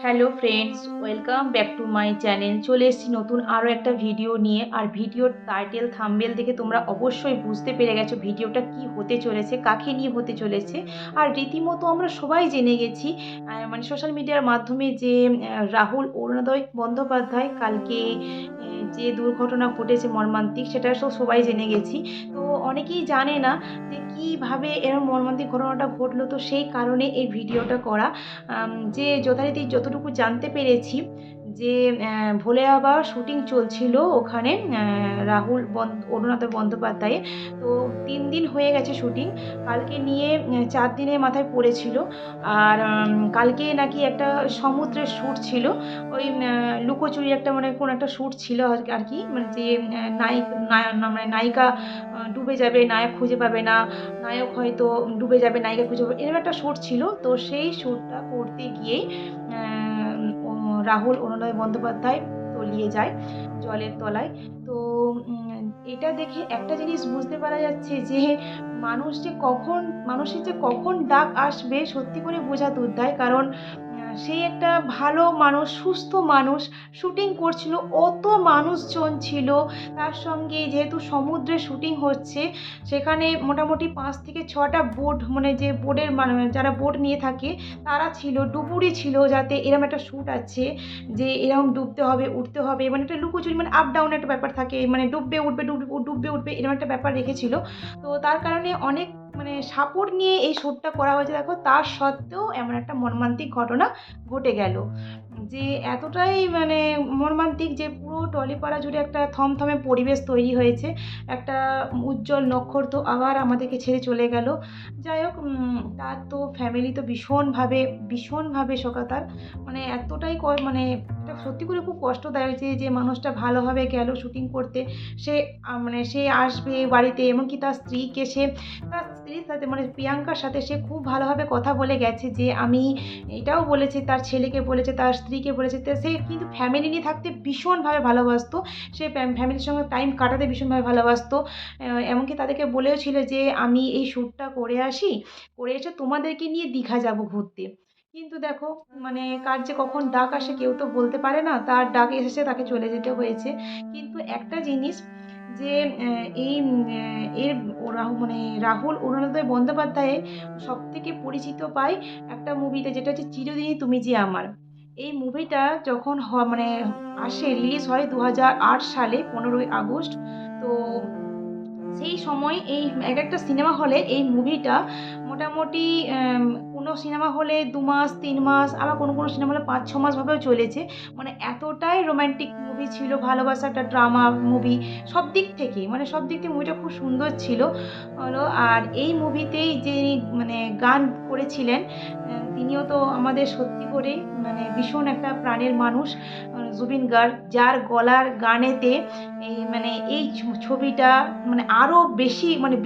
Hello friends, welcome back to my channel. চলে এসেছি নতুন আরও একটা ভিডিও নিয়ে। আর ভিডিওর টাইটেল থাম্বনেল দেখে তোমরা অবশ্যই বুঝতে পেরে গেছো ভিডিওটা কি হতে চলেছে, কাকে নিয়ে হতে চলেছে। আর রীতিমতো আমরা সবাই জেনে গেছি মানে সোশ্যাল মিডিয়ার মাধ্যমে যে রাহুল অরুণোদয় বন্দ্যোপাধ্যায় কালকে যে দুর্ঘটনা ঘটেছে মর্মান্তিক, সেটা সবাই জেনে গেছি। তো অনেকেই জানে না যে কীভাবে এরকম মর্মান্তিক ঘটনাটা ঘটলো। তো সেই কারণে এই ভিডিওটা করা। যে যথারীতি যতটুকু জানতে পেরেছি যে ভোলে আবার শুটিং চলছিল ওখানে অরুণোদয় বন্দ্যোপাধ্যায়ের। তো 3 দিন হয়ে গেছে শুটিং, কালকে নিয়ে 4 দিনের মাথায় পড়েছিল। আর কালকে নাকি একটা সমুদ্রের শ্যুট ছিল, ওই লুকোচুরি একটা মানে কোনো একটা শ্যুট ছিল আর কি, মানে যে মানে নায়িকা ডুবে যাবে, নায়ক খুঁজে পাবে না, নায়ক হয়তো ডুবে যাবে, নায়িকা খুঁজে পাবে, এরকম একটা শ্যুট ছিল। তো সেই শ্যুটটা করতে গিয়েই রাহুল অরুণোদয় বন্দ্যোপাধ্যায় তলিয়ে যায় জলের তলায়। তো এটা দেখে একটা জিনিস বুঝতে পারা যাচ্ছে যে মানুষের যে কখন ডাক আসবে সত্যি করে বোঝা দুর্দায়। কারণ সেই একটা ভালো মানুষ, সুস্থ মানুষ শুটিং করছিল, অত মানুষজন ছিল তার সঙ্গে। যেহেতু সমুদ্রে শুটিং হচ্ছে, সেখানে মোটামুটি 5 থেকে 6টা বোট, মানে যে বোটের মানে যারা বোট নিয়ে থাকে তারা ছিল, ডুবুরি ছিল, যাতে এরম একটা শ্যুট আছে যে এরকম ডুবতে হবে, উঠতে হবে, মানে একটা লুকোচুরি, মানে আপ ডাউন একটা ব্যাপার থাকে, মানে ডুববে উঠবে, ডুববে উঠবে, এরকম একটা ব্যাপার রেখেছিল। তো তার কারণে অনেক মানে সাপোর্ট নিয়ে এই শ্যুটটা করা হয়েছে। দেখো, তার সত্ত্বেও এমন একটা মর্মান্তিক ঘটনা ঘটে গেল, যে এতটাই মানে মর্মান্তিক যে পুরো টলিপাড়া জুড়ে একটা থমথমে পরিবেশ তৈরি হয়েছে। একটা উজ্জ্বল নক্ষত্র আবার আমাদেরকে ছেড়ে চলে গেল। যাই হোক, তার তো ফ্যামিলি তো ভীষণভাবে শোকাতার। মানে এতটাই মানে এটা সত্যি করে খুব কষ্টদায়ক যে মানুষটা ভালোভাবে গেল শুটিং করতে। সে মানে সে আসবে বাড়িতে, এমনকি তার স্ত্রীর সাথে মানে প্রিয়াঙ্কার সাথে সে খুব ভালোভাবে কথা বলে গেছে, যে আমি এটাও বলেছে, তার ছেলেকে বলেছে, তার স্ত্রীকে বলেছে। তো সে কিন্তু ফ্যামিলি নিয়ে থাকতে ভীষণভাবে ভালোবাসতো, সে ফ্যামিলির সঙ্গে টাইম কাটাতে ভীষণভাবে ভালোবাসতো। এমনকি তাদেরকে বলেও ছিল যে আমি এই শ্যুটটা করে এসে তোমাদেরকে নিয়ে দীঘা যাব ঘুরতে। কিন্তু দেখো, মানে কার যে কখন ডাক আসে কেউ তো বলতে পারে না, তার ডাক এসেছে, তাকে চলে যেতে হয়েছে। কিন্তু একটা জিনিস, যে এই এর মানে রাহুল অরুণোদয় বন্দ্যোপাধ্যায় সবথেকে পরিচিত পায় একটা মুভিতে, যেটা হচ্ছে চিরদিনই তুমি যে আমার। এই মুভিটা যখন মানে আসে, রিলিজ হয় 2008 সালে 15ই আগস্ট। তো সেই সময় এই একেকটা সিনেমা হলে এই মুভিটা মোটামুটি অ্যাম কোনো সিনেমা হলে 2 মাস, 3 মাস, আবার কোনো সিনেমা হলে 5-6 মাস ভাবেও চলেছে। মানে এতটাই রোমান্টিক মুভি ছিল, ভালোবাসা একটা ড্রামা মুভি, সব দিক থেকে মুভিটা খুব সুন্দর ছিল হলো। আর এই মুভিতেই যিনি মানে গান করেছিলেন, তিনিও তো আমাদের সত্যি করেই মানে ভীষণ একটা প্রাণের মানুষ, জুবিন গার্গ, যার গলার গানেতে এই ছবিটা মানে আরও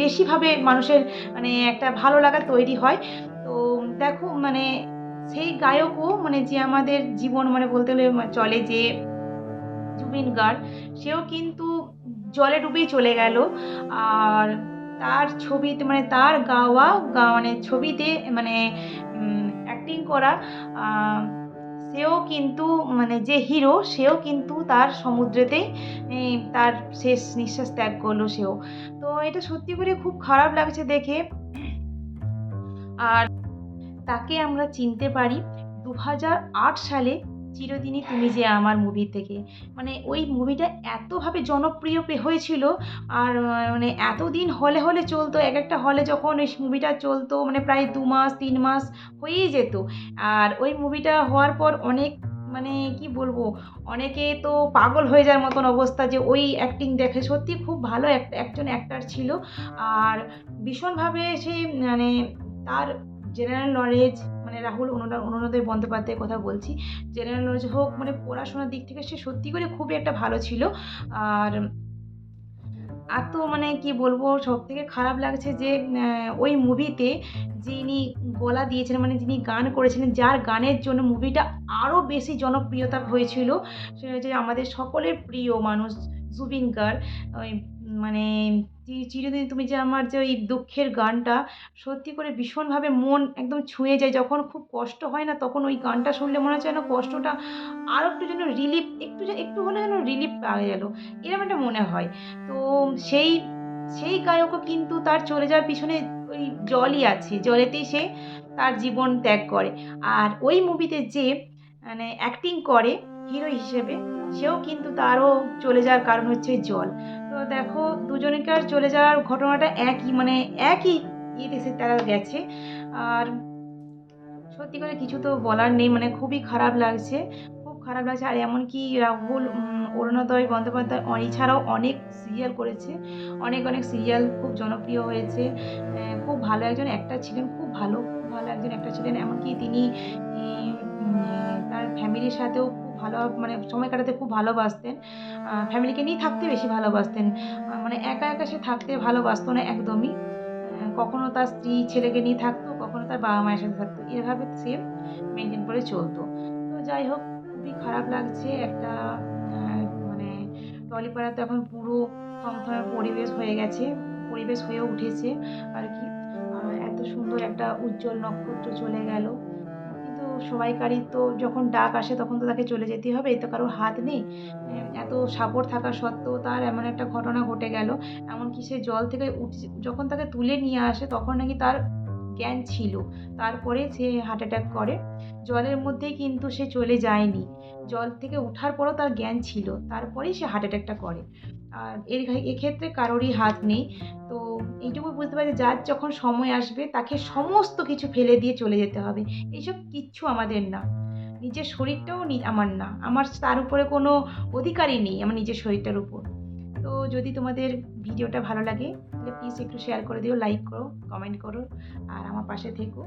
বেশিভাবে মানুষের মানে একটা ভালো লাগা তৈরি হয়। তো দেখো, মানে সেই গায়কও মানে যে আমাদের জীবন মানে বলতে হলে চলে, যে জুবিন গার্গ, সেও কিন্তু জলে ডুবেই চলে গেল। আর তার ছবিতে মানে তার গাওয়া মানে ছবিতে মানে অ্যাক্টিং করা আ সেও কিন্তু মানে যে হিরো, সেও কিন্তু তার সমুদ্রেতেই তার শেষ নিঃশ্বাস ত্যাগ করলো সেও। তো এটা সত্যি করে খুব খারাপ লাগছে দেখে। আর তাকে আমরা চিনতে পারি 2008 সালে 'চিরদিনই তুমি যে আমার' মুভি থেকে। মানে ওই মুভিটা এতভাবে জনপ্রিয় হয়েছিল। আর মানে এতদিন হলে চলতো। একেকটা হলে যখন এই মুভিটা চলতো, মানে প্রায় 2 মাস 3 মাস হয়েই যেত। আর ওই মুভিটা হওয়ার পর অনেক মানে কি বলবো, অনেকে তো পাগল হয়ে যাওয়ার মতন অবস্থা, যে ওই অ্যাক্টিং দেখে। সত্যিই খুব ভালো একজন অ্যাক্টর ছিল। আর ভীষণভাবে সে মানে তার জেনারেল নলেজ, মানে রাহুল অরুণোদয় বন্দ্যোপাধ্যায়ের কথা বলছি। জেনারেল নলেজ হোক, মানে পড়াশোনার দিক থেকে সে সত্যি করে খুবই একটা ভালো ছিল। আর তো মানে কি বলবো, সবথেকে খারাপ লাগছে যে ওই মুভিতে যিনি গলা দিয়েছিলেন, মানে যিনি গান করেছিলেন, যার গানের জন্য মুভিটা আরও বেশি জনপ্রিয়তা হয়েছিল, সে হচ্ছে আমাদের সকলের প্রিয় মানুষ জুবিন গার্গ। ওই মানে চিরদিন তুমি যে আমার যে ওই দুঃখের গানটা সত্যি করে ভীষণভাবে মন একদম ছুঁয়ে যায়। যখন খুব কষ্ট হয় না তখন ওই গানটা শুনলে মনে হচ্ছে যেন কষ্টটা আরো একটু যেন রিলিফ একটু হলে যেন রিলিফ পাওয়া গেল। এরকম একটা মনে হয়। তো সেই সেই গায়কও কিন্তু তার চলে যাওয়ার পিছনে ওই জলই আছে। জলেতেই সে তার জীবন ত্যাগ করে। আর ওই মুভিতে যে মানে অ্যাক্টিং করে হিরো হিসেবে সেও কিন্তু তারও চলে যাওয়ার কারণ হচ্ছে জল। তো দেখো দুজনকার চলে যাওয়ার ঘটনাটা একই মানে একই ইয়েতে তারা গেছে। আর সত্যি করে কিছু তো বলার নেই মানে খুবই খারাপ লাগছে, খুব খারাপ লাগছে। আর এমনকি রাহুল অরুণোদয় বন্দ্যোপাধ্যায় এছাড়াও অনেক সিরিয়াল করেছে, অনেক সিরিয়াল খুব জনপ্রিয় হয়েছে। খুব ভালো একজন অ্যাক্টর ছিলেন, খুব ভালো একজন অ্যাক্টর ছিলেন। এমনকি তিনি ই তার ফ্যামিলির সাথেও খুব ভালো মানে সময় কাটাতে খুব ভালোবাসতেন। ফ্যামিলিকে নিয়ে থাকতে বেশি ভালোবাসতেন। মানে একা সে থাকতে ভালোবাসত না একদমই। কখনো তার স্ত্রী ছেলেকে নিয়ে থাকতো, কখনো তার বাবা-মায়ের সাথে থাকতো। এভাবে সে মেইনটেইন করে চলতো। তো যাই হোক খুবই খারাপ লাগছে একটা আ মানে টলিপাড়া তো এখন পুরো থমথমে পরিবেশ হয়ে গেছে। পরিবেশ হয়ে উঠেছে আরকি। এত সুন্দর একটা উজ্জ্বল নক্ষত্র চলে গেল। কিন্তু সবাইকারই তো যখন ডাক আসে তখন তো তাকে চলে যেতেই হবে। এতে কারোর হাত নেই। এত সাপোর্ট থাকা সত্ত্বেও তার এমন একটা ঘটনা ঘটে গেল। এমনকি সে জল থেকে যখন তাকে তুলে নিয়ে আসে তখন নাকি তার জ্ঞান ছিল। তারপরে সে হার্ট অ্যাটাক করে। জলের মধ্যেই কিন্তু সে চলে যায়নি। জল থেকে উঠার পরেও তার জ্ঞান ছিল। তারপরেই সে হার্ট অ্যাটাকটা করে। আর এক্ষেত্রে কারোরই হাত নেই। তো এইটুকু বুঝতে পারি যে যার যখন সময় আসবে তাকে সমস্ত কিছু ফেলে দিয়ে চলে যেতে হবে। এইসব কিচ্ছু আমাদের না। নিজের শরীরটাও আমার না। আমার তার উপরে কোনো অধিকারই নেই আমার নিজের শরীরটার উপর। তো যদি তোমাদের ভিডিওটা ভালো লাগে তাহলে প্লিজ একটু শেয়ার করে দিও, লাইক করো, কমেন্ট করো আর আমার পাশে থেকো।